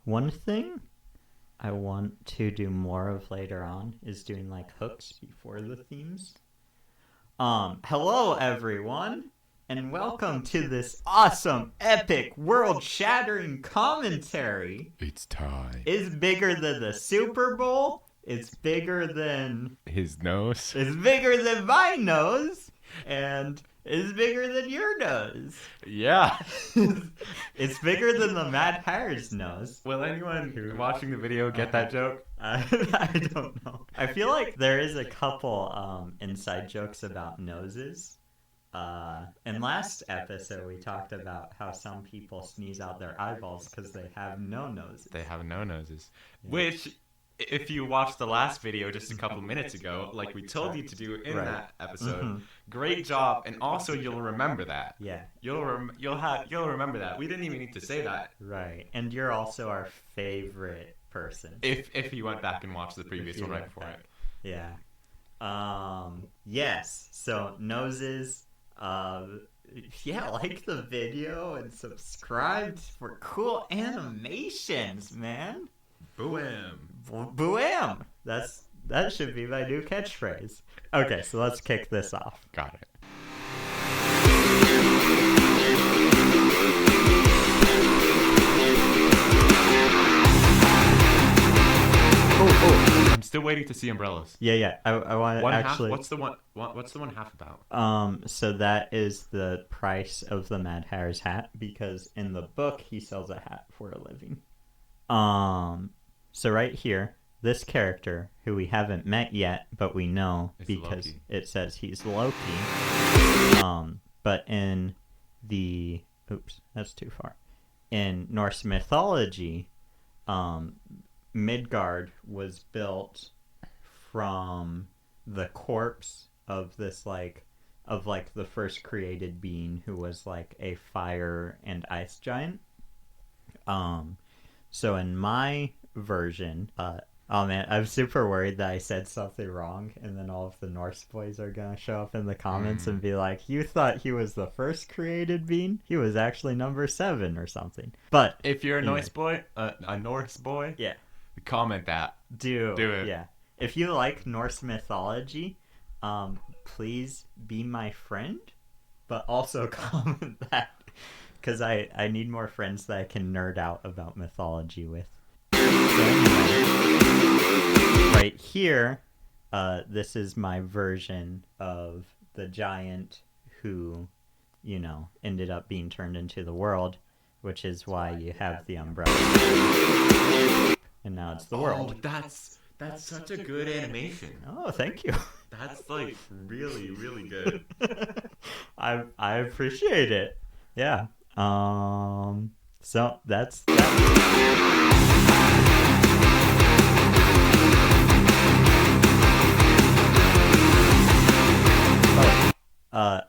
One thing I want to do more of later on is doing like hooks before the themes. Hello everyone, and welcome to this awesome, epic, world-shattering commentary. It's time. It's bigger than the Super Bowl. It's bigger than his nose. It's bigger than my nose, and it's bigger than your nose. Yeah. It's bigger than the Mad Hatters nose. Will anyone watching the video get that joke? I don't know. I feel like there is a couple inside jokes about noses. In last episode, we talked about how some people sneeze out their eyeballs because they have no noses. They have no noses. Yeah. Which, if you watched the last video just a couple minutes ago, like we told you to do in that episode, great job, and also you'll remember that. Yeah. You'll remember that. We didn't even need to say that. Right. And you're also our favorite person. If you went back and watched the previous one right before it. Yeah. Yes. So noses. Like the video and subscribe for cool animations, man. Boom. Boom. That should be my new catchphrase. Okay, so let's kick this off. Got it. Oh. I'm still waiting to see umbrellas. Yeah. I want to actually. What's the one half about? So that is the price of the Mad Hatter's hat, because in the book he sells a hat for a living. So right here, this character, who we haven't met yet, but we know it's because Loki. It says he's Loki. But in the... Oops, that's too far. In Norse mythology, Midgard was built from the corpse of this, of the first created being who was, like, a fire and ice giant. So in my version, oh man, I'm super worried that I said something wrong, and then all of the Norse boys are gonna show up in the comments and be like, "You thought he was the first created being? He was actually number 7 or something." But if you're a anyway. Norse boy, Yeah, comment that. do it. Yeah, if you like Norse mythology, please be my friend, but also comment that, because I need more friends that I can nerd out about mythology with. So anyway, right here, this is my version of the giant who, ended up being turned into the world, which is why you have the umbrella. And now it's the world. Oh, that's such a good animation. Oh, thank you. That's like really, really good. I appreciate it. Yeah. So that's that.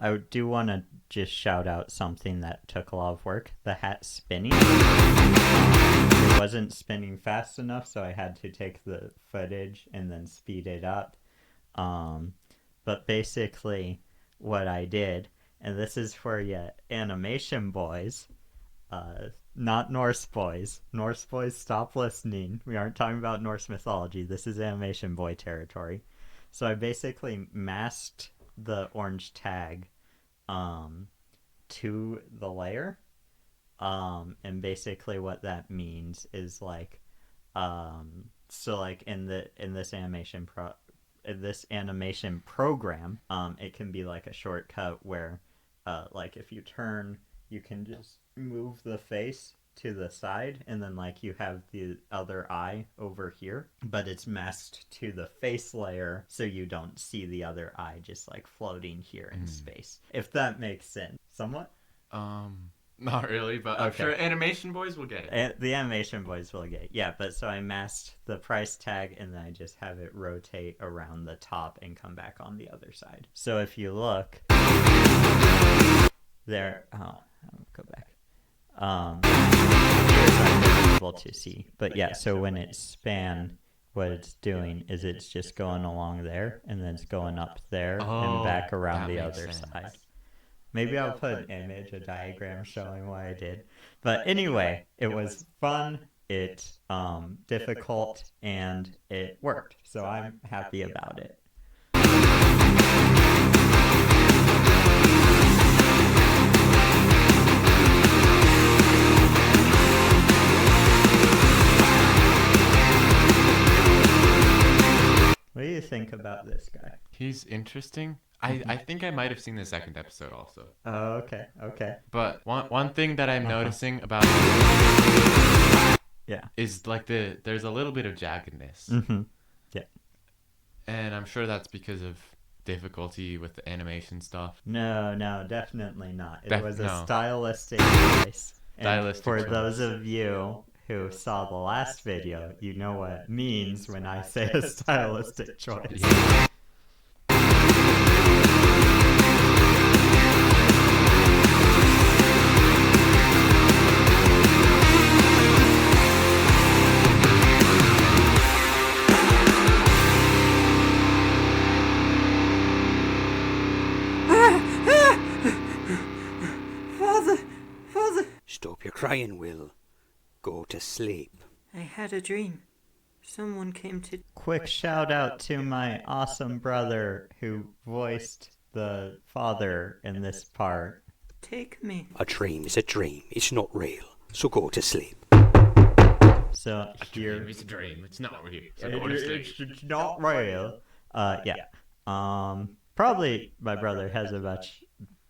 I do want to just shout out something that took a lot of work. The hat spinning. It wasn't spinning fast enough, so I had to take the footage and then speed it up. But basically what I did, and this is for you animation boys, not Norse boys. Norse boys, stop listening. We aren't talking about Norse mythology. This is animation boy territory. So I basically masked the orange tag to the layer. And basically what that means is so like in this animation program, it can be like a shortcut where like if you turn, you can just move the face to the side, and then like you have the other eye over here, but it's masked to the face layer, so you don't see the other eye just like floating here in space. If that makes sense, somewhat. Not really, but I'm sure animation boys will get it. The animation boys will get it. Yeah, but so I masked the price tag, and then I just have it rotate around the top and come back on the other side. So if you look there, I'll go back. Here's not able to see, but yeah. So when it's span, what it's doing is it's just going along there, and then it's going up there and back around the other side. Maybe I'll put an image, a diagram showing what I did. But anyway, it was fun. it difficult, and it worked. So I'm happy about it. What do you think about this guy? He's interesting. I think I might have seen the second episode also. Oh, okay, okay. But one thing that I'm noticing about is like there's a little bit of jaggedness. Mm-hmm. Yeah. And I'm sure that's because of difficulty with the animation stuff. No, definitely not. It was a stylistic choice. For choice. those of you who saw the last video, you know what it means when I say a stylistic choice. Yeah. Father! Stop your crying, Will. Go to sleep. I had a dream. Someone came to... Quick shout out to my awesome brother who voiced the father in this part. Take me. A dream is a dream. It's not real. So go to sleep. So here... It's a dream. It's not real. It's not real. Probably my brother has a much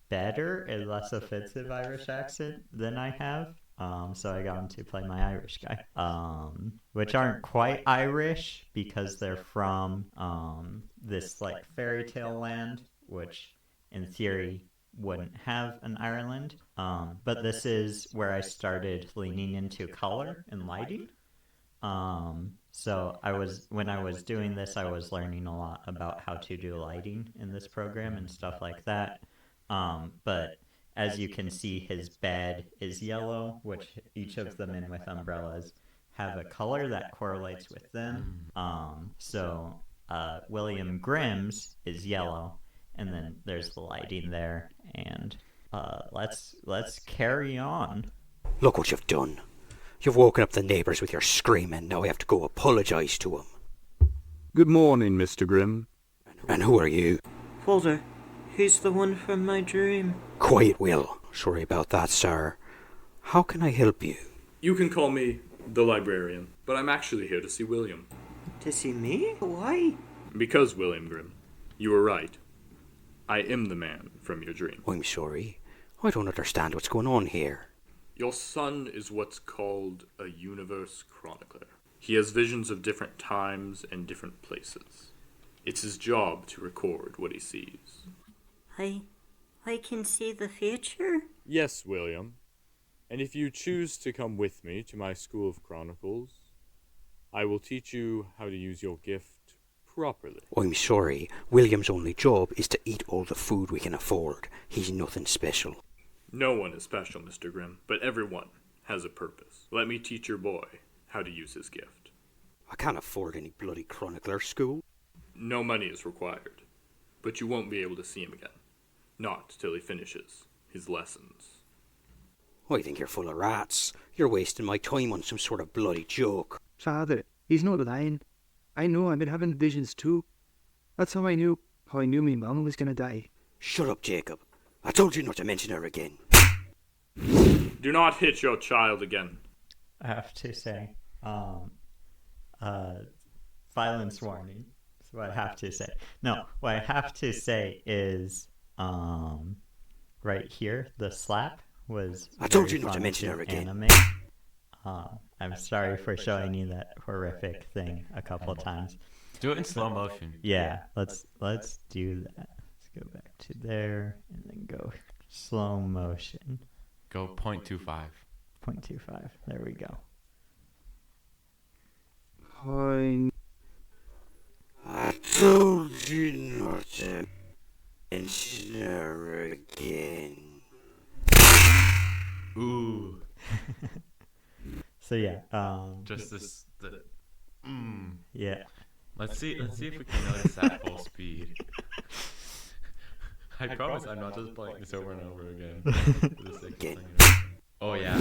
better and less offensive Irish accent than I have. So I got him to play my Irish guy. Which aren't quite Irish because they're from this like fairy tale land, which in theory wouldn't have an Ireland. But this is where I started leaning into color and lighting. So when I was doing this, I was learning a lot about how to do lighting in this program and stuff like that. But as you can see, his bed is yellow, which each of the men with umbrellas have a color that correlates with them. So William Grimm's is yellow, and then there's the lighting there. And let's carry on. Look what you've done. You've woken up the neighbours with your screaming. Now I have to go apologise to them. Good morning, Mr. Grimm. And who are you? Father, he's the one from my dream. Quiet, Will. Sorry about that, sir. How can I help you? You can call me the librarian, but I'm actually here to see William. To see me? Why? Because, William Grimm, you were right. I am the man from your dream. I'm sorry. I don't understand what's going on here. Your son is what's called a universe chronicler. He has visions of different times and different places. It's his job to record what he sees. I can see the future? Yes, William. And if you choose to come with me to my School of Chronicles, I will teach you how to use your gift properly. I'm sorry. William's only job is to eat all the food we can afford. He's nothing special. No one is special, Mr. Grimm, but everyone has a purpose. Let me teach your boy how to use his gift. I can't afford any bloody chronicler school. No money is required, but you won't be able to see him again. Not till he finishes his lessons. I think you're full of rats. You're wasting my time on some sort of bloody joke. Father, he's not lying. I know, I've been having visions too. That's how I knew my mum was gonna die. Shut up, Jacob. I told you not to mention her again. Do not hit your child again. I have to say, violence warning. That's what I have to say. No, what I have to say is, right here, the slap was. I told you not to mention her again. Anime. I'm sorry for showing you that horrific thing a couple times. Do it in slow motion. Yeah, let's do that. Let's go back to there and then go slow motion. Go 0.25. 0.25. There we go. I told you not to mention her again. Ooh. So yeah, Just this. yeah. Let's see if we can notice that full speed. I promise I'm not just playing this over and over again. For the sake of playing it over. Oh yeah.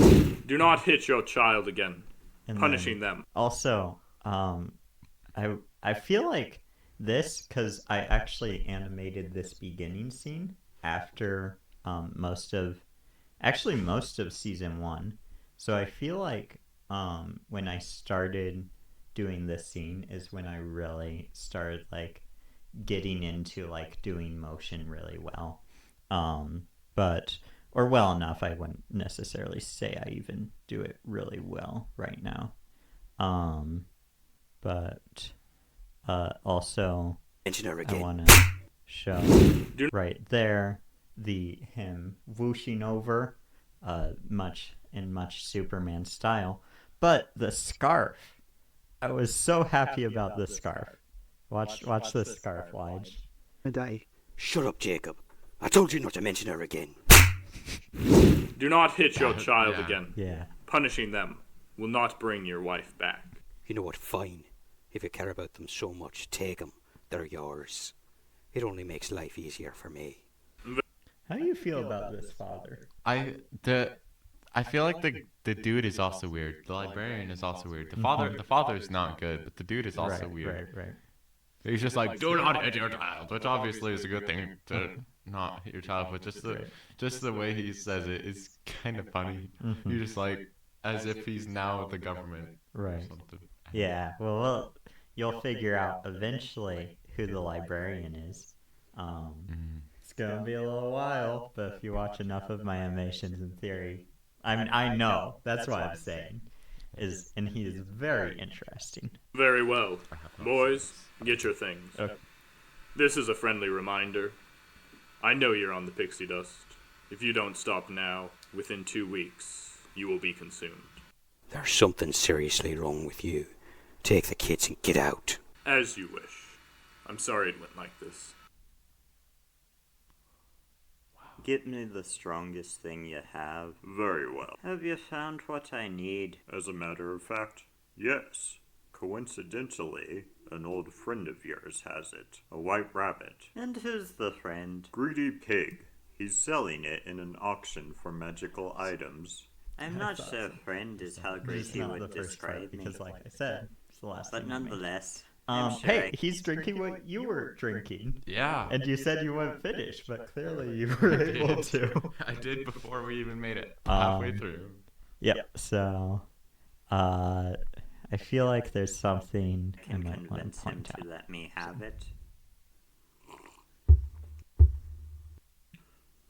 Do not hit your child again. And punishing them. Also, I feel like this, because I actually animated this beginning scene after most of season 1. So I feel like when I started doing this scene is when I really started like getting into like doing motion really well. But or well enough, I wouldn't necessarily say I even do it really well right now. But also Mention her I again. want to show right there him whooshing over, much Superman style. But the scarf, I was so happy about the scarf. Watch the scarf, Lige. I die. Shut up, Jacob. I told you not to mention her again. Do not hit your child Yeah. again. Yeah. Punishing them will not bring your wife back. You know what? Fine. If you care about them so much, take them. They're yours. It only makes life easier for me. How do you feel about this, Father? I feel like the dude is also weird. The librarian is also weird. The father is not good, but the dude is also weird. Right. He's just like, do not hit your child, which obviously is a good thing to not hit your child, but just the way he says it is kind of funny. You're just like, as if he's now the government. Right. Or something. Yeah. Well, you'll figure out eventually who the librarian is. It's gonna be a little while, but if you watch enough of my animations in theory, I know that's what I'm saying. And he is very interesting. Very well. Boys, get your things. Okay. This is a friendly reminder. I know you're on the pixie dust. If you don't stop now, within 2 weeks, you will be consumed. There's something seriously wrong with you. Take the kids and get out. As you wish. I'm sorry it went like this. Get me the strongest thing you have. Very well. Have you found what I need? As a matter of fact, yes. Coincidentally, an old friend of yours has it. A white rabbit. And who's the friend? Greedy pig. He's selling it in an auction for magical items. I'm not sure friend is how Gracie would describe me. Because, like I said, it's the last. But thing you made. nonetheless, I'm sure Hey, I he's drinking what you were drinking. Yeah. And you said you wouldn't finish, but clearly you were able to. I did before we even made it halfway through. Yep. So, I feel like there's something I can might want to convince him point to out. let me have it.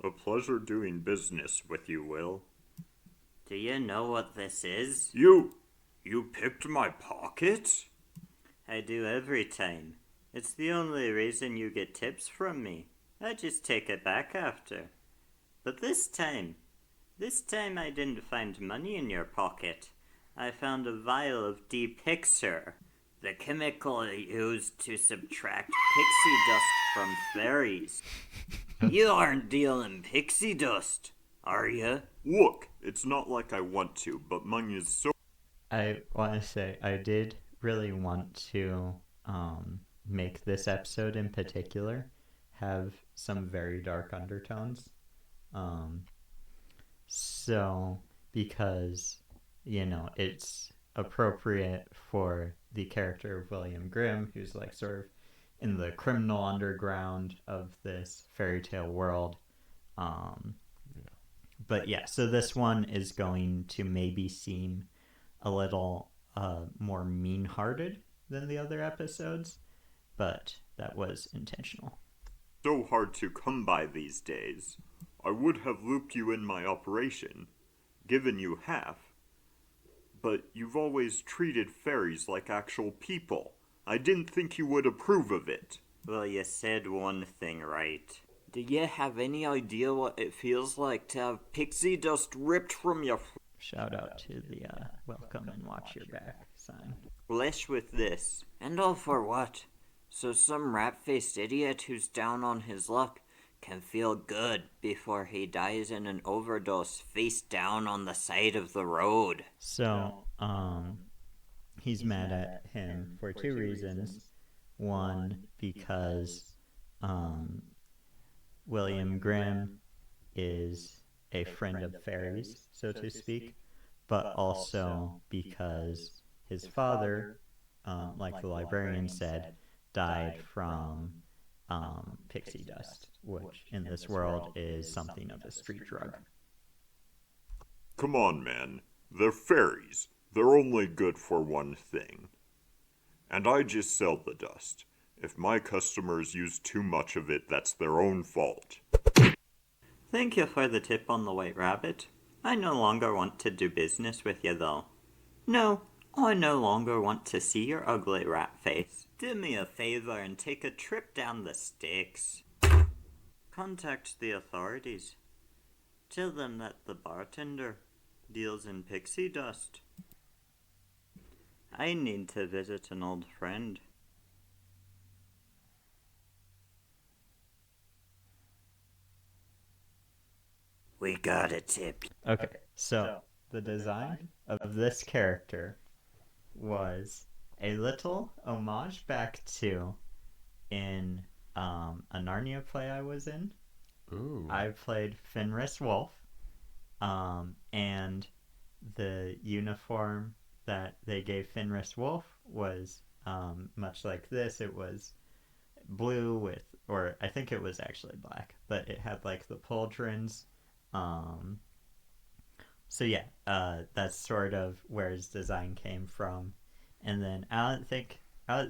A pleasure doing business with you, Will. Do you know what this is? You picked my pocket? I do every time. It's the only reason you get tips from me. I just take it back after. But this time I didn't find money in your pocket. I found a vial of D-Pixer, the chemical used to subtract pixie dust from fairies. You aren't dealing pixie dust, are you? Look, it's not like I want to, but money is so... I want to say I did really want to make this episode in particular have some very dark undertones. So, because, it's appropriate for the character of William Grimm, who's like sort of in the criminal underground of this fairy tale world. But yeah, so this one is going to maybe seem a little more mean-hearted than the other episodes, but that was intentional. so hard to come by these days. I would have looped you in my operation, given you half. But you've always treated fairies like actual people. I didn't think you would approve of it. Well, you said one thing right. Do you have any idea what it feels like to have pixie dust ripped from your Shout out to the welcome and watch your back sign. flesh with this? And all for what? So some rat-faced idiot who's down on his luck can feel good before he dies in an overdose face down on the side of the road. So, he's mad at him for two reasons. One, because William Grimm is a friend of fairies, so to speak, but also because his father, like the librarian said, died from pixie dust, which in this world is something of a street drug. Come on, man. They're fairies. They're only good for one thing. And I just sell the dust. If my customers use too much of it, that's their own fault. Thank you for the tip on the white rabbit. I no longer want to do business with you, though. No, I no longer want to see your ugly rat face. Do me a favor and take a trip down the sticks. Contact the authorities. Tell them that the bartender deals in pixie dust. I need to visit an old friend. We got a tip. Okay, so the design of this character was a little homage back to in a Narnia play I was in. Ooh. I played Fenris Wolf, and the uniform that they gave Fenris Wolf was much like this. It was blue with, or I think it was actually black, but it had like the pauldrons. So yeah, that's sort of where his design came from. And then I don't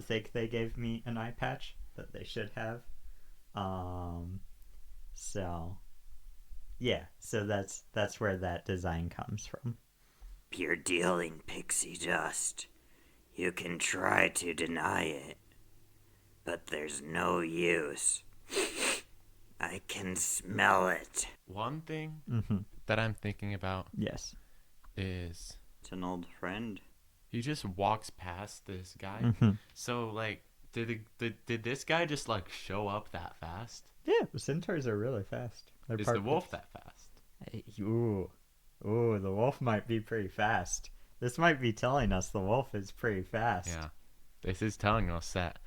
think they gave me an eye patch, but they should have. So yeah, so that's where that design comes from. You're dealing pixie dust. You can try to deny it, but there's no use. I can smell it. One thing Mm-hmm. that I'm thinking about Yes. is It's an old friend. he just walks past this guy. Mm-hmm. So like, did this guy just like show up that fast? Yeah, centaurs are really fast. They're Is the wolf parfaits. that fast? Ooh, the wolf might be pretty fast. This might be telling us the wolf is pretty fast. Yeah, this is telling us that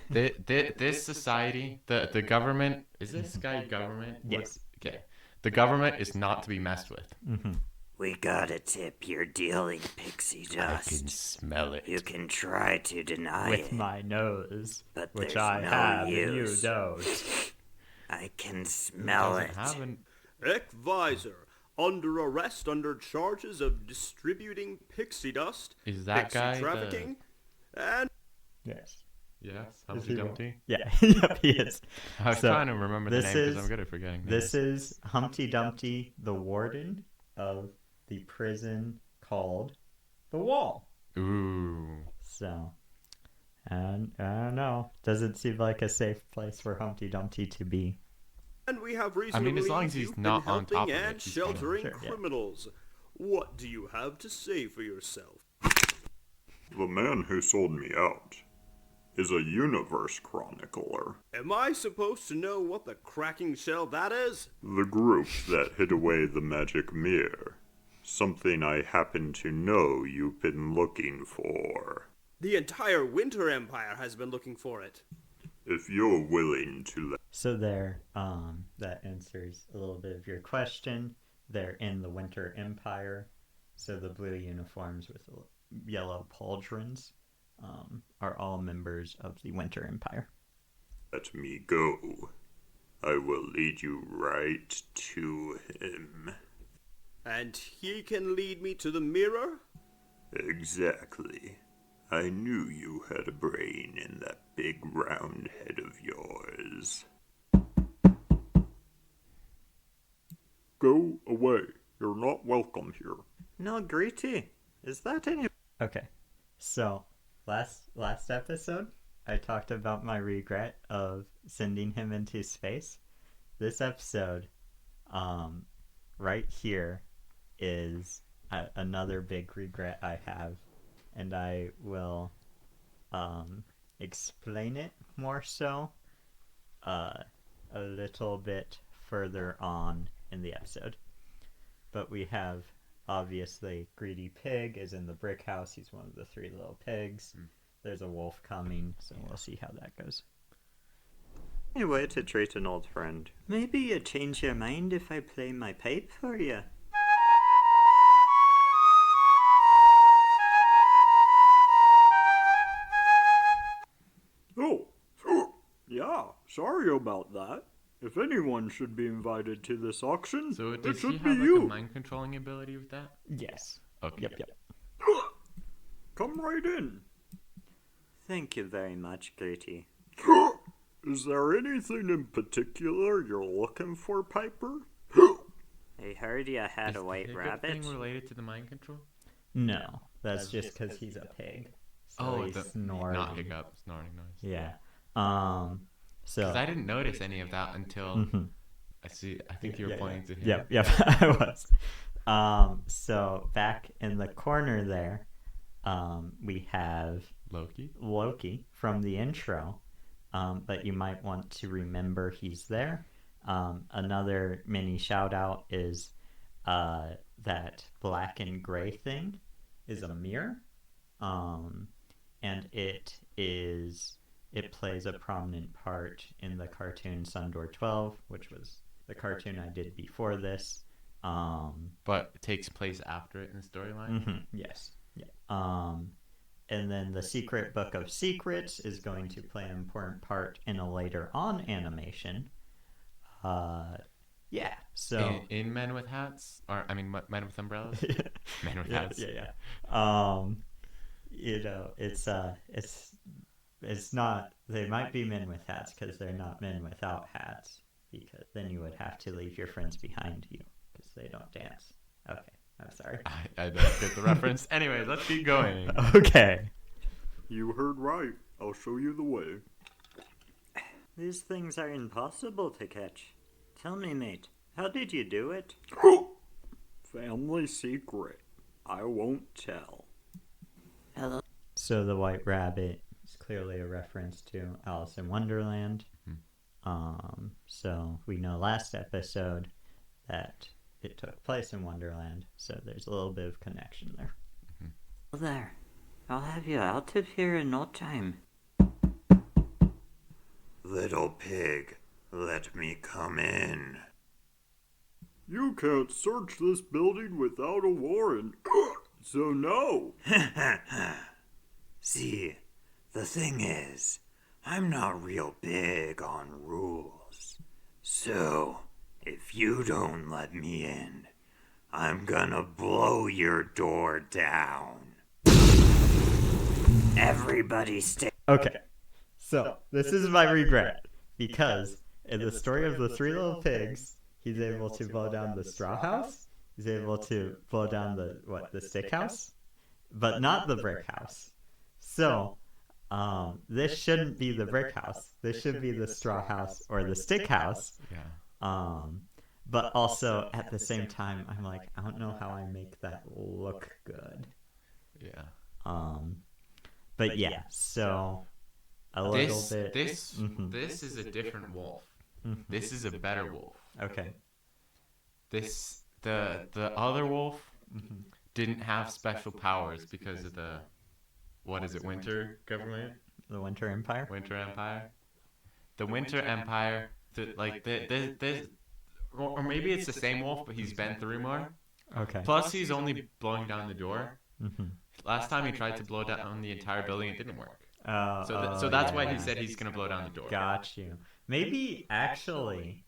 this society, the government, is this guy government? Yes. Okay. The government is not to be messed with. Mm-hmm. We got a tip. You're dealing pixie I can dust. smell it. You can try to deny With it, my nose, but which there's I no have, use. and you don't. I can smell it. Eck-Visor, under arrest under charges of distributing pixie dust, Is that pixie guy trafficking, and Yes. Yes, Is he Humpty Dumpty. Yeah, yep, he is. I was So, trying to remember the this name because is- I'm good at forgetting. This is Humpty Dumpty, the warden of the prison called the Wall. Ooh. So, and I don't know. Doesn't seem like a safe place for Humpty Dumpty to be. we have reason I mean, to as long believe as he's you've not been on top helping of it, and he's fine. sheltering Sure, yeah. criminals. What do you have to say for yourself? The man who sold me out is a universe chronicler. Am I supposed to know what the cracking shell that is? The group that hid away the magic mirror. Something I happen to know you've been looking for. The entire Winter Empire has been looking for it. If you're willing to let So there, that answers a little bit of your question. They're in the Winter Empire. So the blue uniforms with the yellow pauldrons are all members of the Winter Empire. me go, I will lead you right to him. And he can lead me to the mirror? Exactly. I knew you had a brain in that big round head of yours. Go away. You're not welcome here. No, Greety. Is that any? Okay, so last episode, I talked about my regret of sending him into space. This episode, right here, is another big regret I have, and I will explain it more so a little bit further on in the episode. But we have, obviously, Greedy Pig is in the brick house. He's one of the three little pigs. There's a wolf coming, so we'll see how that goes. Any way to treat an old friend? Maybe you change your mind if I play my pipe for you. Sorry about that. If anyone should be invited to this auction, So it does he should have be like a you. mind controlling ability with that? Yes. Okay. Yep. Come right in. Thank you very much, Gertie. Is there anything in particular you're looking for, Piper? I heard you had Is a white the rabbit. thing related to the mind control? No, that's just because he's a pig. So Oh, he's the snoring. not hiccup, snoring noise. Yeah. So. Because I didn't notice any of that until Mhm. I see. I think you were Yeah, pointing to him. Yep, I was. So back in the corner there, we have Loki from the intro, but you might want to remember he's there. Another mini shout out is that black and gray thing is a mirror, and it plays a prominent part in the cartoon Sundor 12, which was the cartoon I did before this. But it takes place after it in the storyline. Yes. Yeah. And then the Secret Book of Secrets is going to play an important part in a later on animation. Yeah. So in Men with Hats, or I mean, Men with Umbrellas. Men with Hats. Yeah. It's not. They might be men with hats because they're not men without hats. Because then you would have to leave your friends behind you because they don't dance. Okay, I'm sorry. I don't get the reference. Anyway, let's keep going. Okay. You heard right. I'll show you the way. These things are impossible to catch. Tell me, mate, how did you do it? Family secret. I won't tell. Hello. So the White Rabbit is clearly a reference to Alice in Wonderland. So we know last episode that it took place in Wonderland, so there's a little bit of connection there. There. I'll have you out of here in no time. Little pig, let me come in. You can't search this building without a warrant, so no. See, the thing is, I'm not real big on rules. So, if you don't let me in, I'm gonna blow your door down. Everybody stay. Okay, so this is my regret, because in the story of the Three Little Pigs, he's able to blow down the straw house, he's able to blow down the stick house, but not the brick house. So, this shouldn't be the brick house. This should be the straw house or the stick house. Yeah. But also, at the same time, I'm like, I don't know how I make that look good. Yeah. But yeah, so a little bit. This is a different wolf. This is a better wolf. Okay. The other wolf didn't have special powers because of the winter government? The Winter Empire? Winter Empire. The Winter Empire, or maybe it's the same wolf, but he's been through more. Okay. Plus, he's only blowing down the door. Last time he tried to blow down the entire building, it didn't work. So that's why he said he's going to blow down the door. Got you. Maybe actually,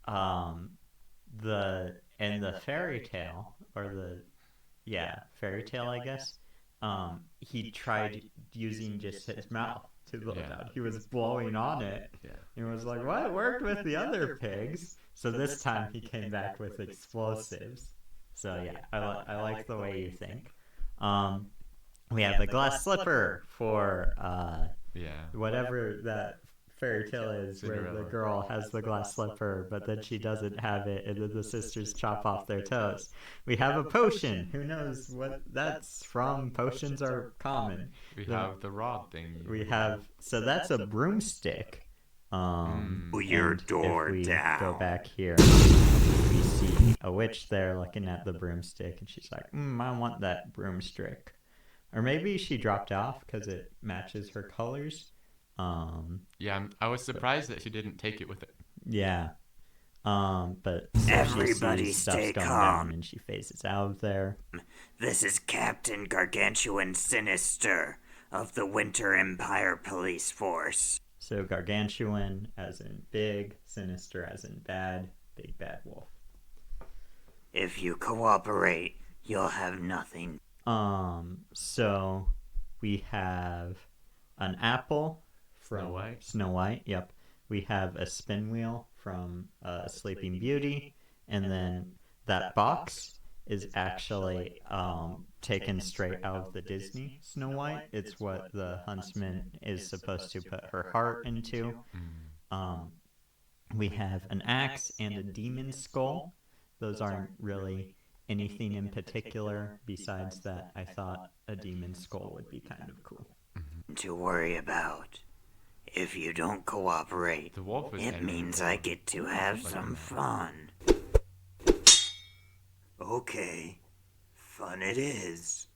the fairy tale, or fairy tale, I guess. He tried using just his mouth to blow down. He was blowing on it. Yeah. He was like, well, it worked with the other pigs. So this time he came back with explosives. So yeah, I like the way you think. We have the glass slipper for whatever that fairy tale is, where the girl has the glass slipper, but then she doesn't have it, and then the sisters chop off their toes. We have a potion. Who knows what that's from? Potions are common. We have the rod thing. So that's a broomstick. Your door if we down. Go back here. We see a witch there looking at the broomstick, and she's like, I want that broomstick. Or maybe she dropped off because it matches her colors. I was surprised that she didn't take it with it. Yeah. But so Everybody she sees stay stuff's going calm. down and she phases out of there. This is Captain Gargantuan Sinister of the Winter Empire Police Force. So gargantuan as in big, sinister as in bad, big bad wolf. If you cooperate, you'll have nothing. So we have an apple from Snow White. Yep. We have a spin wheel from Sleeping Beauty, and then that box is actually taken straight out of the Disney Snow White. It's what the huntsman is supposed to put her heart into. We have an axe and a demon skull. Those aren't really anything in particular besides that I thought a demon skull would be kind of cool. To worry about. If you don't cooperate, The wolf is it means I get to have some fun. Okay, fun it is.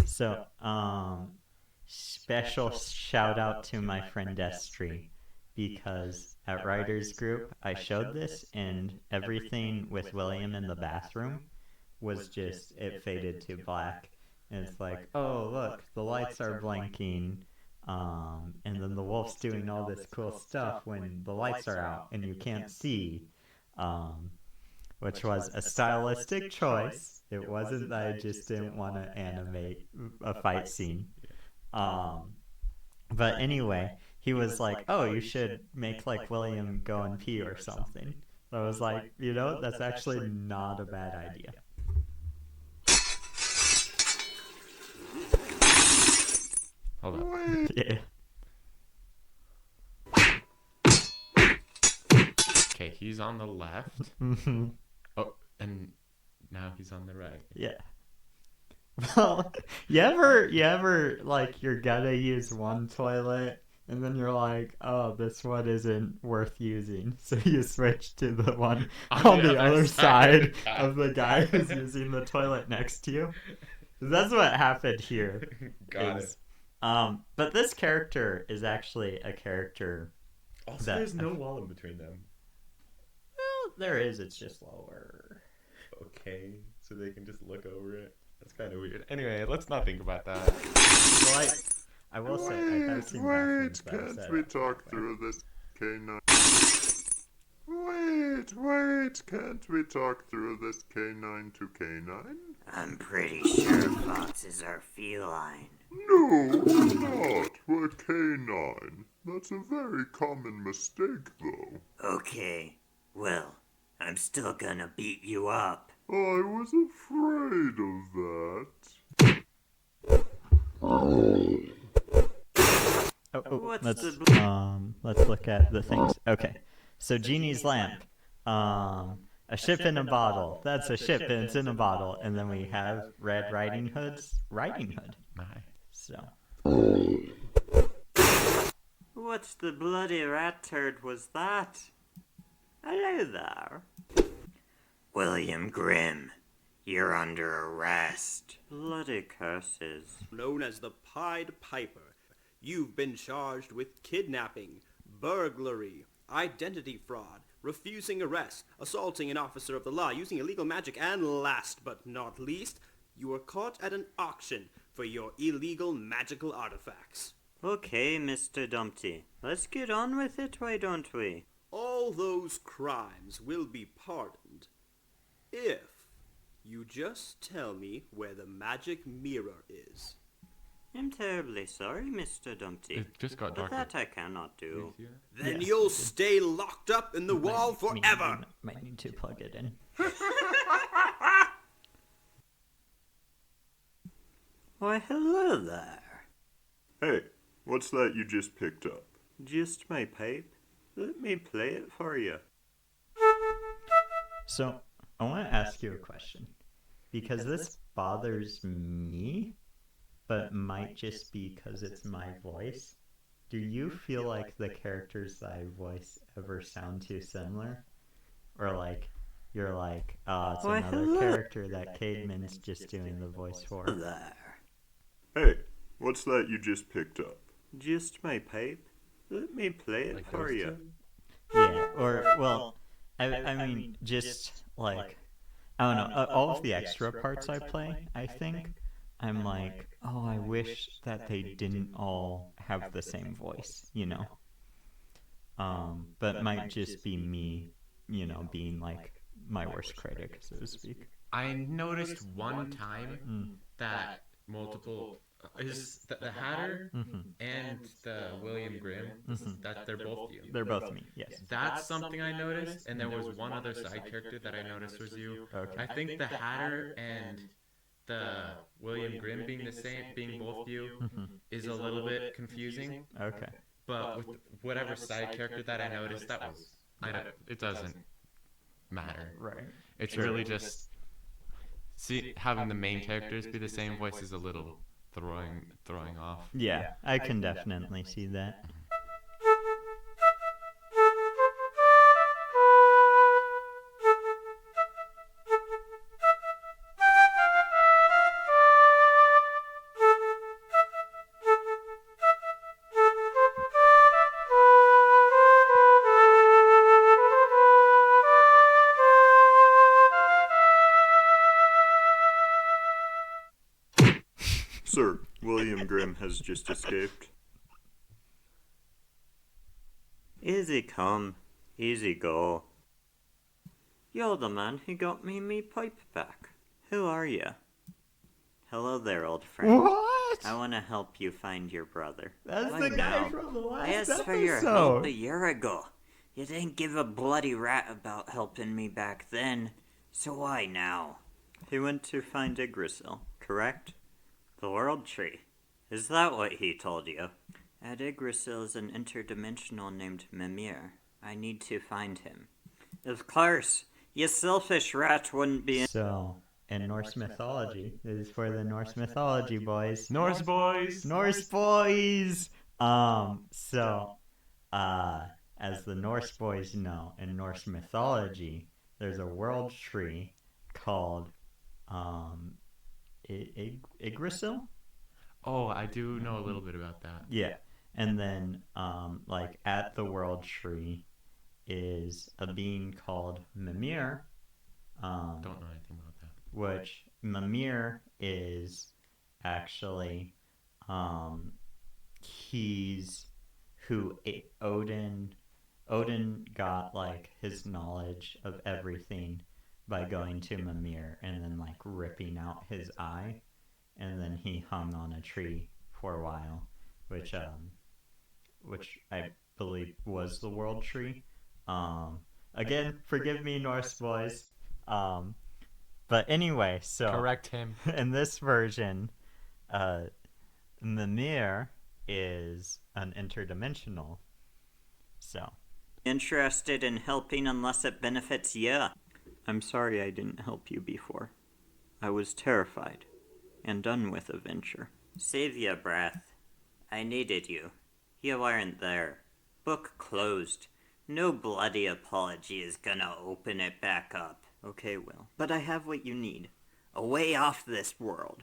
So, special shout out to my friend Destry, because at Writers Group I showed this and everything with William in the bathroom was just, it faded to black. And it's like, oh look, the lights are blinking, and then the wolf's doing all this cool stuff when the lights are out and you can't see, which was a stylistic choice. It wasn't that I just didn't want to animate a fight scene. But anyway, he was like, oh, you should make like William go and pee or something. So I was like, you know, that's actually not a bad idea. Hold on. Yeah. Okay, he's on the left. Oh, and now he's on the right. Yeah. Well, you ever like you're gonna use one toilet and then you're like, oh, this one isn't worth using, so you switch to the one on the other side of the guy who's using the toilet next to you. That's what happened here. Got it. But this character is actually a character. Also, that there's no wall in between them. Well, there is. It's just lower. Okay, so they can just look over it. That's kind of weird. Anyway, let's not think about that. Well, I will say I have seen bathrooms that Can't said we it. talk through this, K9? Wait, can't we talk through this K9 to K9? I'm pretty sure foxes are feline. No, we're not. We're K9. That's a very common mistake, though. Okay, well, I'm still gonna beat you up. I was afraid of that. Oh, let's look at the things. Okay, so Genie's lamp, a ship in a bottle. That's a ship and it's in a bottle. And then we have Red Riding Hood's Riding Hood. So. What the bloody rat turd was that? Hello there. William Grimm, you're under arrest. Bloody curses. Known as the Pied Piper. You've been charged with kidnapping, burglary, identity fraud, refusing arrest, assaulting an officer of the law, using illegal magic, and last but not least, you were caught at an auction for your illegal magical artifacts. Okay, Mr. Dumpty. Let's get on with it, why don't we? All those crimes will be pardoned if you just tell me where the magic mirror is. I'm terribly sorry, Mr. Dumpty. It just got But darker. that I cannot do. Then Yes. you'll stay locked up in the wall forever. Might need to plug it in. Why, hello there. Hey, what's that you just picked up? Just my pipe. Let me play it for you. So, I want to ask you a question. Because this bothers me, but might just be because it's my voice. Do you feel like the characters that I voice ever sound too similar? Or like, you're like, it's Why, another hello. character that Cademan's just doing the voice for. There. Hey, what's that you just picked up? Just my pipe. Let me play it Like for those you. two? Yeah, or, well, I mean, just like, I don't know, all of the extra parts I play, I think, I'm like, oh, I wish that they didn't all have the same voice, you know. But might just be me, you know, being like my worst critic, so to speak. I noticed one time Mm. that multiple is the Hatter Mm-hmm. and the William Grimm that they're both you. They're both me, yes. That's something I noticed, and there was one other side character that I noticed was you. Okay. I think the Hatter and the William Grimm being both you, is a little bit confusing. Okay. But with whatever side character that I noticed, it doesn't matter. Right. It's really just having the main characters be the same voice is a little throwing off. Yeah, I can definitely see that. Sir, William Grimm has just escaped. Easy come, easy go. You're the man who got me pipe back. Who are you? Hello there, old friend. What? I want to help you find your brother. That's Why the guy now? from the I last asked for your help episode. a year ago. You didn't give a bloody rat about helping me back then. So why now? He went to find Yggdrasil, correct? The World Tree. Is that what he told you? At Yggdrasil is an interdimensional named Mimir. I need to find him. Of course. You selfish rat wouldn't be in... So, in Norse mythology, this is for the Norse mythology boys. Norse boys. Norse boys! As the Norse boys know, in Norse mythology, there's a world tree called, Yggdrasil? Oh, I do know a little bit about that. Yeah. And then, like, at the world tree is a being called Mimir. Don't know anything about that. Which Mimir is actually, he's who Odin got, like, his knowledge of everything by going to Mimir and then, like, ripping out his eye, and then he hung on a tree for a while, which I believe was the world tree. Again, forgive me, Norse boys. But anyway, so Correct him. in this version, Mimir is an interdimensional. So interested in helping unless it benefits you. I'm sorry I didn't help you before. I was terrified and done with a venture. Save your breath. I needed you. You weren't there. Book closed. No bloody apology is gonna open it back up. Okay, Will. But I have what you need. A way off this world.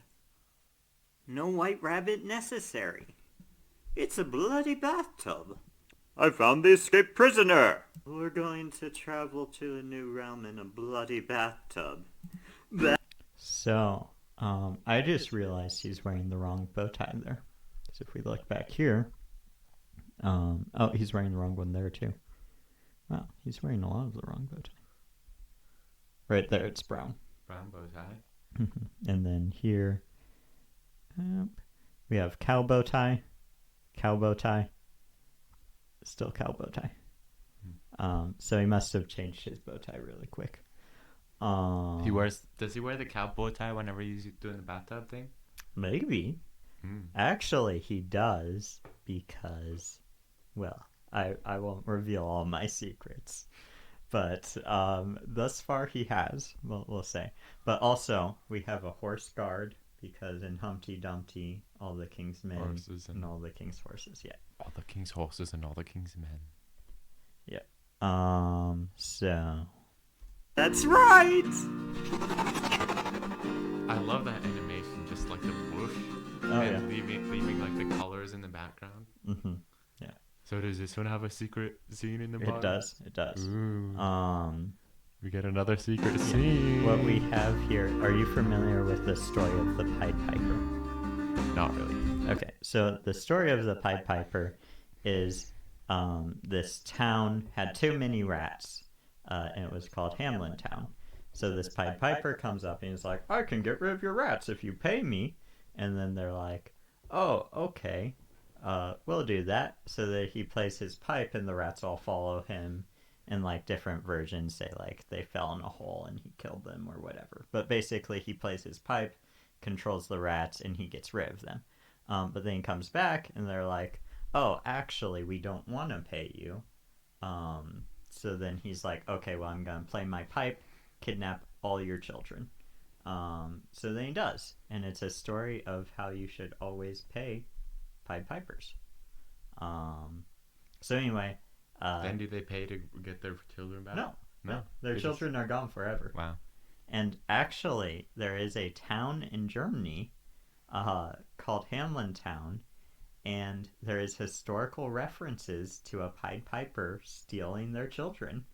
No white rabbit necessary. It's a bloody bathtub. I found the escaped prisoner! We're going to travel to a new realm in a bloody bathtub. So, I just realized he's wearing the wrong bow tie there. Because if we look back here, oh, he's wearing the wrong one there too. Wow, he's wearing a lot of the wrong bow tie. Right there, it's brown. Brown bow tie. And then here, we have cow bow tie, still cow bow tie. So he must have changed his bow tie really quick. Does he wear the cowboy tie whenever he's doing the bathtub thing? Maybe. Actually, he does, because, well, I won't reveal all my secrets. But thus far he has, we'll say. But also, we have a horse guard, because in Humpty Dumpty, all the king's men and all the king's horses, yeah. All the king's horses and all the king's men. Yeah. So... That's right! I love that animation, just like the whoosh, Oh, and yeah. leaving like the colors in the background. Mm-hmm. Yeah. So does this one have a secret scene in the bottom? It does. Ooh. We get another secret scene. What we have here, are you familiar with the story of the Pied Piper? Not really. Okay, so the story of the Pied Piper is this town had too many rats, and it was called Hamlin Town. So this Pied Piper comes up and he's like, I can get rid of your rats if you pay me. And then they're like, oh, okay, we'll do that. So that he plays his pipe and the rats all follow him. And like different versions say like they fell in a hole and he killed them or whatever. But basically he plays his pipe, controls the rats, and he gets rid of them. But then he comes back and they're like, oh, actually, we don't want to pay you. So then he's like, okay, well, I'm going to play my pipe, kidnap all your children. So then he does. And it's a story of how you should always pay Pied Pipers. So anyway. Then do they pay to get their children back? No. Their children are gone forever. Wow. And actually, there is a town in Germany called Hamlin Town, and there is historical references to a Pied Piper stealing their children.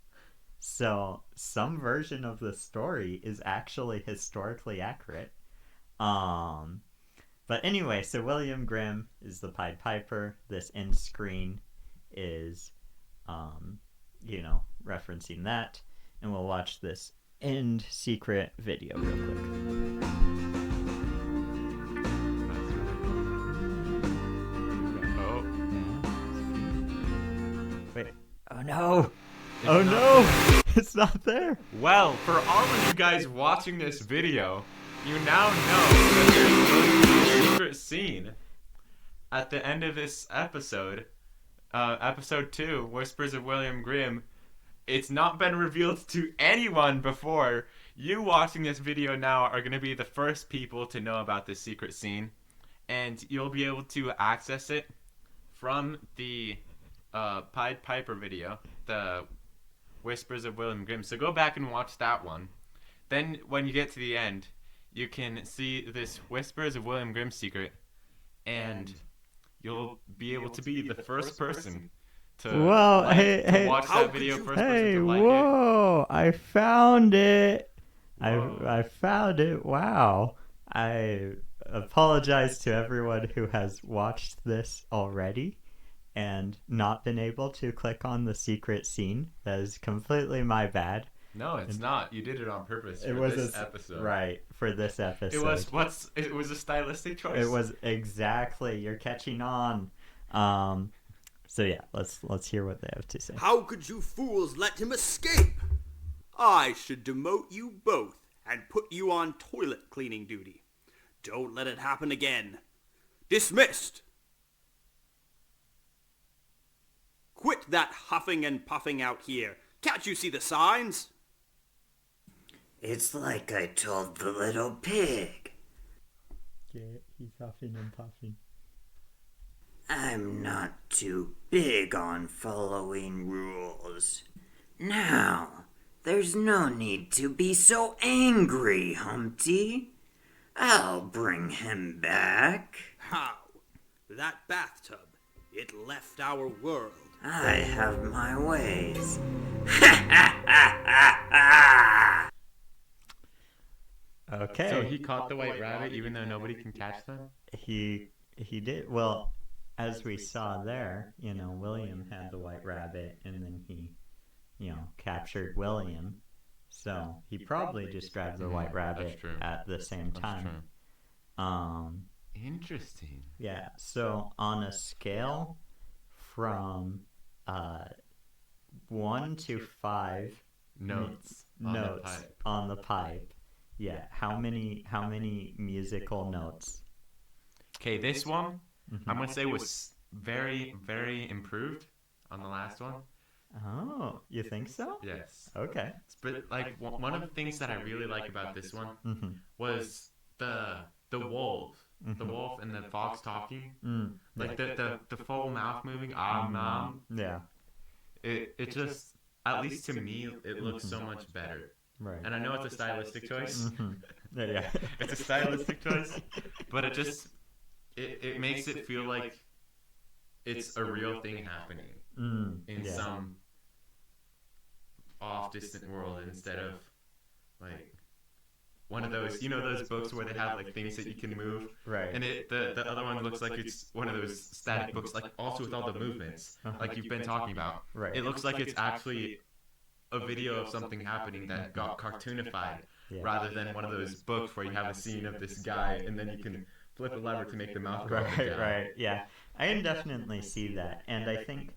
So some version of the story is actually historically accurate. But anyway, so William Grimm is the Pied Piper. This end screen is, referencing that. And we'll watch this end secret video real quick. Wait. Oh no! Oh no! It's not there! Well, for all of you guys watching this video, you now know that there's going to be a secret scene at the end of this episode. Episode 2, Whispers of William Grimm. It's not been revealed to anyone before. You watching this video now are going to be the first people to know about this secret scene. And you'll be able to access it from the Pied Piper video, the Whispers of William Grimm. So go back and watch that one. Then when you get to the end, you can see this Whispers of William Grimm secret. And you'll be able to be the first person to, to watch that video first person to like it. I found it. I found it. Wow. I apologize to everyone who has watched this already and not been able to click on the secret scene. That is completely my bad. No, it's not. You did it on purpose for this episode. Right, for this episode. It was a stylistic choice. It was exactly. You're catching on. So yeah, let's hear what they have to say. How could you fools let him escape? I should demote you both and put you on toilet cleaning duty. Don't let it happen again. Dismissed. Quit that huffing and puffing out here. Can't you see the signs? It's like I told the little pig. Yeah, he's huffing and puffing. I'm not too big on following rules. Now, there's no need to be so angry, Humpty. I'll bring him back. How? That bathtub. It left our world. I have my ways. Ha ha ha ha ha! Okay. So he caught the white rabbit even though nobody can catch them? He did. Well, as we saw there, William had the white rabbit and then he, captured William. So he probably just grabbed the white rabbit at the same time. Interesting. Yeah. So on a scale from 1 to 5 notes on the pipe. Yeah. How many musical notes? Okay, this one I'm gonna say was very, very improved on the last one. Oh, you think so? Yes. Okay. But like one of the things that I really like about this one was the wolf. The wolf and the fox talking. Like the full mouth moving. Yeah. It just, at least to me, it looks so much better. Right. And I know it's a stylistic choice. Yeah. It's a stylistic choice, but it makes it feel like it's a real thing happening in some off distant world instead of like one of those, those books where they have like things that you can move, Right. and the other one looks like it's one of those static books, like also with all the movements, like you've been talking about. Right. It looks like it's actually a video of something happening that got cartoonified, Yeah. rather than one of those books where you have a scene of this guy and then you can flip a lever to make the mouth go up and Right, down. right, yeah. I can definitely see that, and I think,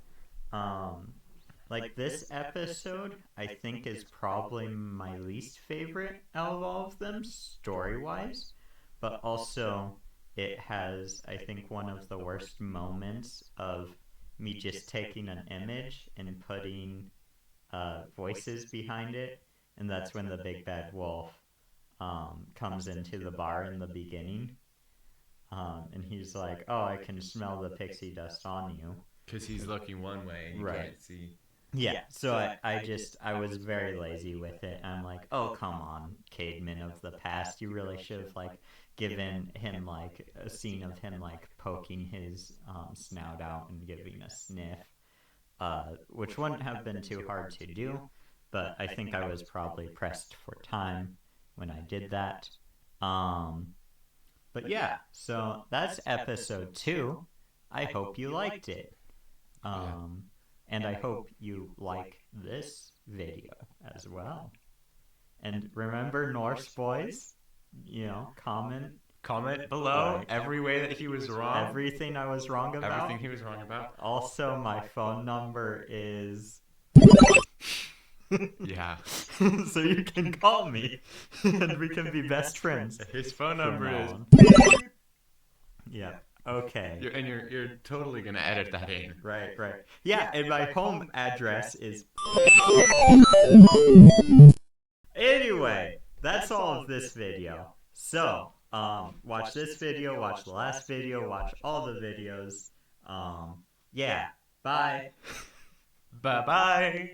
like this episode, I think is probably my least favorite out of all of them, story-wise, but also it has, I think, one of the worst moments of me just taking an image and putting voices behind it, and that's when the big bad wolf comes into the bar in the beginning. And he's like, "Oh, I can smell the pixie dust on you." Because he's looking one way and you Right. can't see. Yeah, so I was very lazy with it. I'm like, "Oh, come on, Cademan of the past. You really should have, like, given him, like, a scene of him, like, poking his snout out and giving a sniff, which wouldn't have been too hard to do, but I think I was probably pressed for time when I did that. But yeah, so that's episode 2. I hope you liked it. And I hope you like this video as well. And remember, Norse boys, comment below Right. every way that he was wrong. everything I was wrong about. Everything he was wrong about. Also, my phone number is Yeah. so you can call me and we can be best friends. His phone from number now is. on. Yeah. Okay. You're totally gonna edit that in. Right. Yeah, and my home address is. Anyway, that's all of this video. So, watch this video, watch the last video, watch all the videos. Yeah. Bye. Bye bye.